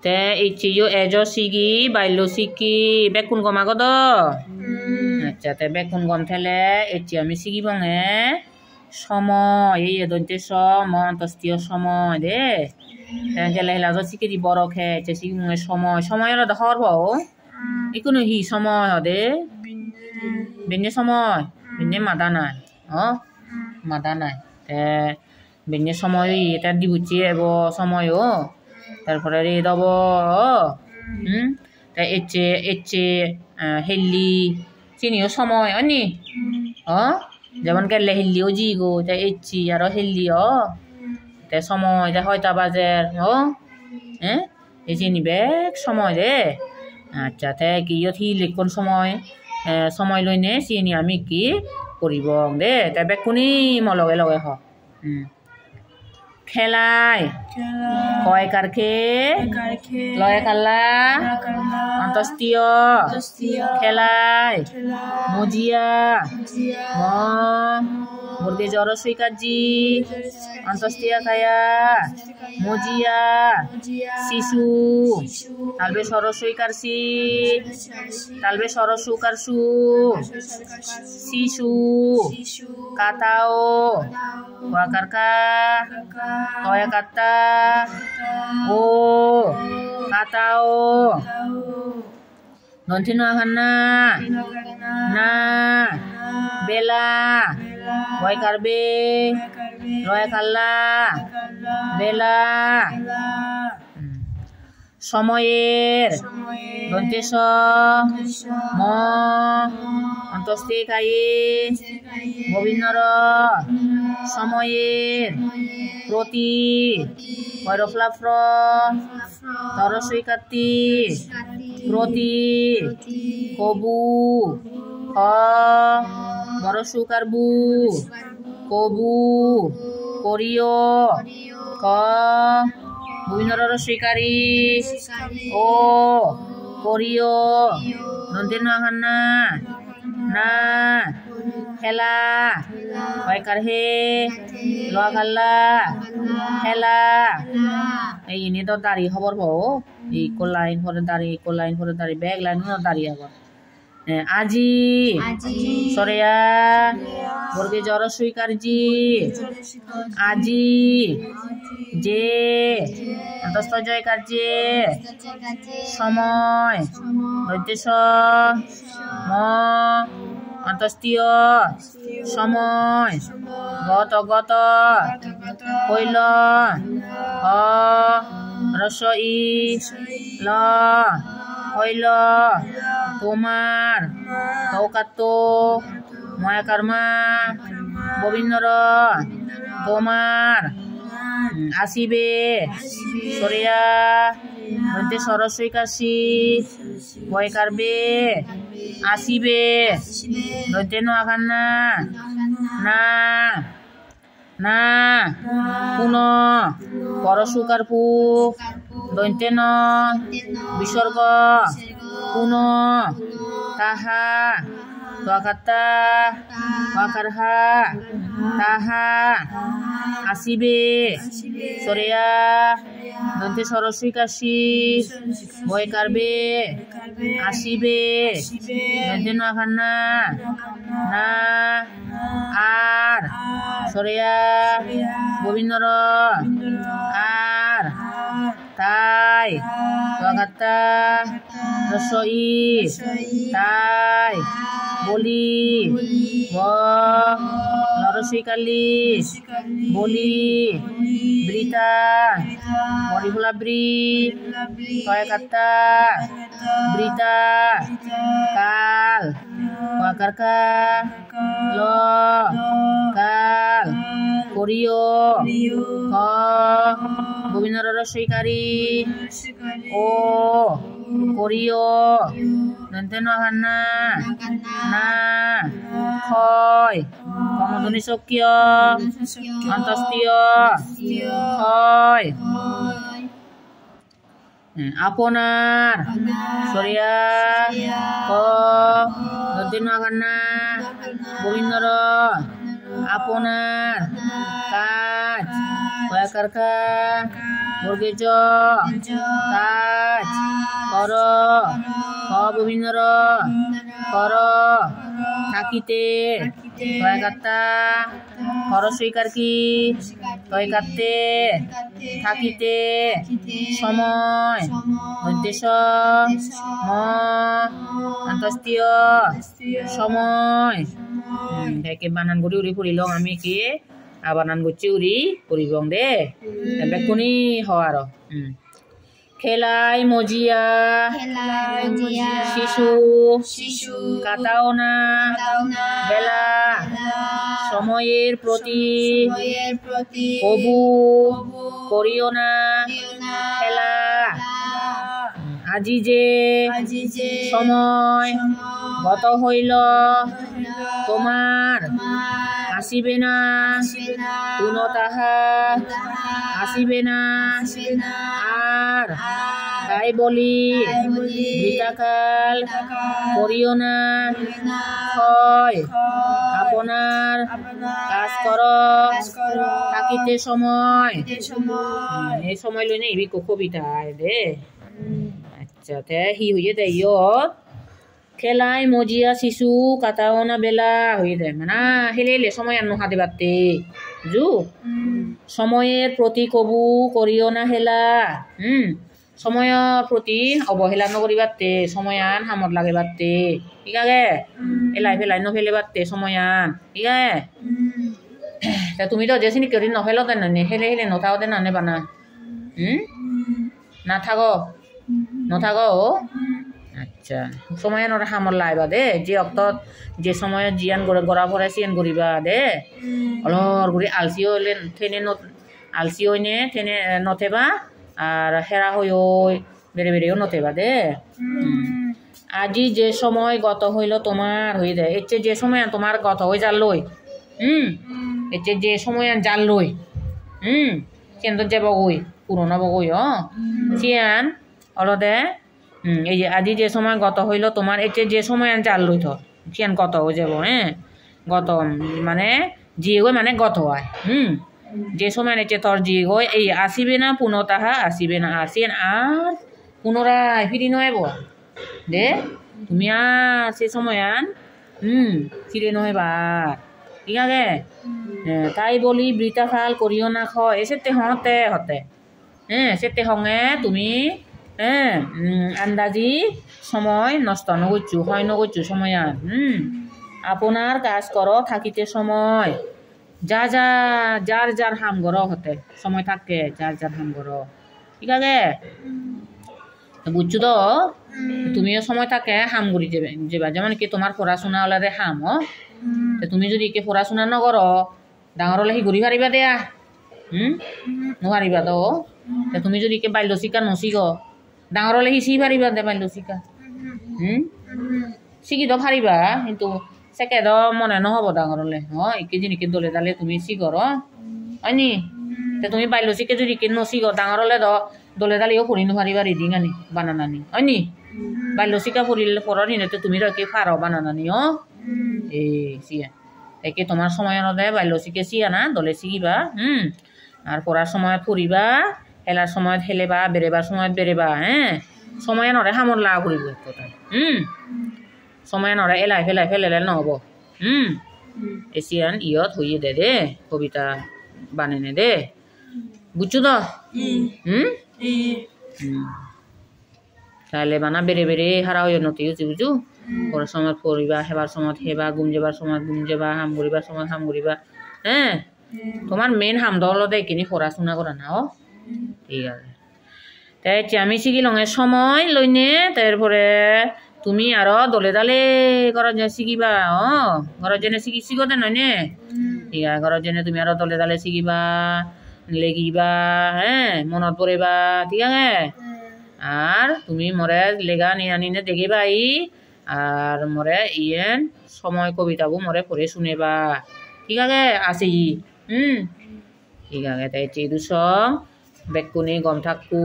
তে ইচিও এজো সিগি বাইলো সিকি বেকুন গম আগদ আচ্ছা তে বেকুন গম থেলে ইচি আমি সিগি বঙে সময় এই দন্তে সময় অন্তস্তীয় সময় দে তেলে লাজো সিকি দি বড় খে চে সিগি বঙে সময় র দহর বাও ইকুনো হি সময় হদে বিনে সময় বিনে মাদা নাই মাদা নাই তে বিনে সময় এটা দিবুচি এব সময় তারপরে রে দব তে এচে হেল্লি চিনিও সময় অনি যেমন গেলে হেল্লিও জি গো তে এচি আর হেল্লি তে সময় তে হয়তা বাজের এই চিনি বেগ সময় দে আচ্ছা তে কি থি লিখন সময় লইনে চিনি আমি কি করিব দে তে বেগ কোনি লগে লগে খেলাই কয় কারখে লয় কাল্লা অন্তস্তীয় খেলাই মজিয়া মুরগে জ্বর সৈকাজি অন্তস্তীয় কায়া মজিয়া শিশু তালবে সরসই কারসি তালবে সরসু কারসু শিশু কাতাও ওয়াকারকা কয় কাত্তা ও কাতাও নন্থিনো আহান্না না বেলা কয় কারবে লয় কাল্লা বেলা সময়ের দন্তেশ ম অন্তস্তে কায়ে গোবিন্দর সময়ের প্রতি কৈরফ্লাফ্র তরসই কার্তি প্রতি কবু খ বরসু কারবু কবু করিও ক গোবিন্দর শিকারী ও করিও নন্দিন আহান্না না খেলা কয়কার হে লোয়া খাল্লা খেলা এই ইনি তো দাঁড়ি খবর পাও এই কোলাইন পরে দাঁড়ি ব্যাগ লাইন দাঁড়ি আবার আজি সরেয়া বর্গে জ্বর সুইকারজি আজি যে অন্তস্থ জয় কার্যে সময় দৈতেশ ম অন্তস্তীয় সময় গত কৈল রসই ল হইল তোমার তৌকাত্ত ময়াকারমা গোবিন্দর তোমার আসিবে সরিয়া হইতে সরস্বই কাশি বয় কারবে আসিবে হইতে নোয়াখান্না না না পুন পরশুকার পু দৈন্তে ন বিসর্গ পুন তাহা তোয়াকাত্তা ওয়াকারহা তাহা আসিবে সরেয়া দন্তে সরস্বই কাশি বয় কারবে আসিবে দন্তে নোয়াখান্না না আর সরেয়া গোবিন্দর আর তাই তোয়াকাত্তা রসই তাই বলি নরসই কালি বলি বৃতা বরিফুলা ব্রি কয়কাত্তা বৃতা কাল কয়কারকা ল কাল করিও খ গোবিন্দর রসইকারী ও করিও নন্তে নহান্না না ক্ষয় কমধনি সক্রিয় অন্তস্তীয় ক্ষয় আপনার সরিয়া ক নন্তে নহান্না গোবিন্দর আপনার কাজ কয়াকারকা মুরগে জ কাজ কর ক ববিন্দর কর থাকিতে তয় কাত্তা কর সৈকার কি তয় কাত্তে থাকিতে সময় উদ্দেশ্য ম অন্তস্তীয় সময় একে বানান করি উড়ি পড়িল আমি কি বানান করছি উড়ি পড়িবং দে বেকুনি হওয়ার খেলাই মজিয়া শিশু কাটাও না বেলা সময়ের প্রতি কবু করিও না খেলা আজি যে সময় গত হইল তোমার আসিবে না পুনঃ তাহা আসিবে না আর তাই বলি বৃথাকাল করিও না হয় আপনার কাজ কর থাকিতে সময় এই সময় লই নেই কবিতা দে আচ্ছা তে হি হইয়ে দে ইয়ত খেলাই মজিয়া শিশু কাটাও না বেলা হয়ে যায় মানে হেলে সময় আর নোহা দেবাতে জু সময়ের প্রতি কবু করিও না হেলা সময়ের প্রতি অবহেলা নকরিবাতে সময়ান হামত লাগে বাতে ঠিক আছে এলাই ফেলাই নফেলে বাতে সময়ান ঠিক আছে তা তুমি তো যেসিনি কেউ নফেলো দেন না হেলে হেলে নথাও দেন না বানা না থাকো নথাকো আচ্ছা সময়ান ওরা হামত লাইবা দে যে অক্তত যে সময় জিয়ান গড়া ফরাই সিয়ান করিবা দে অলর গুড়ি আলসি হইলে থেনে আলসি হইনে থেনে নথেবা আর হেরা হই বেড়ে বেড়েও নথেবা দে আজি যে সময় গত হইল তোমার হয়ে দেয় এর যে সময় তোমার গত হয়ে যার লই এর যে সময় যার লই কেন্দ্র যে বগই পুরোনো বগই সিয়ান অলদে এই যে আজি যে সময় গত হইল তোমার এর যে সময় জাল লই থর সিয়ান গত হয়ে যাব গত মানে জিয়ে গই মানে গত হয় যে সময় নেচে তোর জিয়ে গই এই আসিবে না পুনঃ তাহা আসিবে না আসিয়েন আর পুনরায় ফিরি নয় বল দে তুমি আর সে সময় আন ফিরে নয় বার ঠিক আছে তাই বলি বৃথাকাল করিও না সেতে হতে সেতে হঙে তুমি আন্দাজি সময় নষ্ট নগরছু হয় নগরছু সময় আন আপনার কাজ করো থাকিতে সময় যার যার হাম গড় হতে সময় থাকে যার হাম গড় ঠিক আছে বুঝছো তো তুমিও সময় থাকে হাম গুড়ি যাবা যেমন কি তোমার পড়াশোনা ওলারে হাম তুমি যদি কে পড়াশোনা নকর ডাঙর হলে সি ঘুরি পারিবা দেয়া নোৱাৰিবা তো তুমি যদি কে বাল্য শিক্ষা নশিক ডাঙর হলে সি পারিবা দে বাল্য শিক্ষা শিকি তো পারিবা কিন্তু সেকে তো মনে নহব ডাঙর হলে একে জিনিকে দলে দালে তুমি শিকর হয়নি তুমি বাল্য শিক্ষা যদি কে নশিক ডাঙর হলে দলে দালিও পড়ি নোৱাৰিবা রিডিং আনি বানানানি হয়নি বাল্য শিক্ষা পড়ার নিতে তুমি কে ফার বানানানি এই সিয়া একে তোমার সময় অনুযায়ী বাল্য শিক্ষা শিয়া না দলে শিখিবা আর পড়ার সময় পড়িবা খেলার সময় খেলেবা বেড়েবার সময় বেড়েবা সময় নরে হামর লাভ করিব সময় নরে এলাই ফেলে নহব এশিয়ান ইয়ত হইয়ে দে কবিতা বানেনে দে বুঝছো তো তাহলে বানা বেড়ে বেড়ে হারা হয়ে নতি বুঝু পড়ার সময় পড়িবা হেবার সময় হেবা ঘুম যাবার সময় ঘুম যাবা হাম ঘুরিবার সময় হাম ঘুরিবা তোমার মেন হাম দল কিনি পড়াশোনা করা না ঠিক আছে তাই আমি শিখি লঙে সময় লইনে তারপরে তুমি আরো দলে দালে ঘরত যে শিখিবা ঘরত যেনে শিখতে নয় নে ঠিক আছে ঘরত যেনে তুমি আরো দলে দালে শিখিবা লেগিবা মনত পড়িবা ঠিক আছে আর তুমি মরে লেগা নিয়ে আনিনে দেখিবা আর মরে ইয়েন সময় কবিতাবো মরে পড়ে শুনেবা ঠিক আছে আছে ঠিক আছে তাই চেদু সং বেকুনি গম থাকু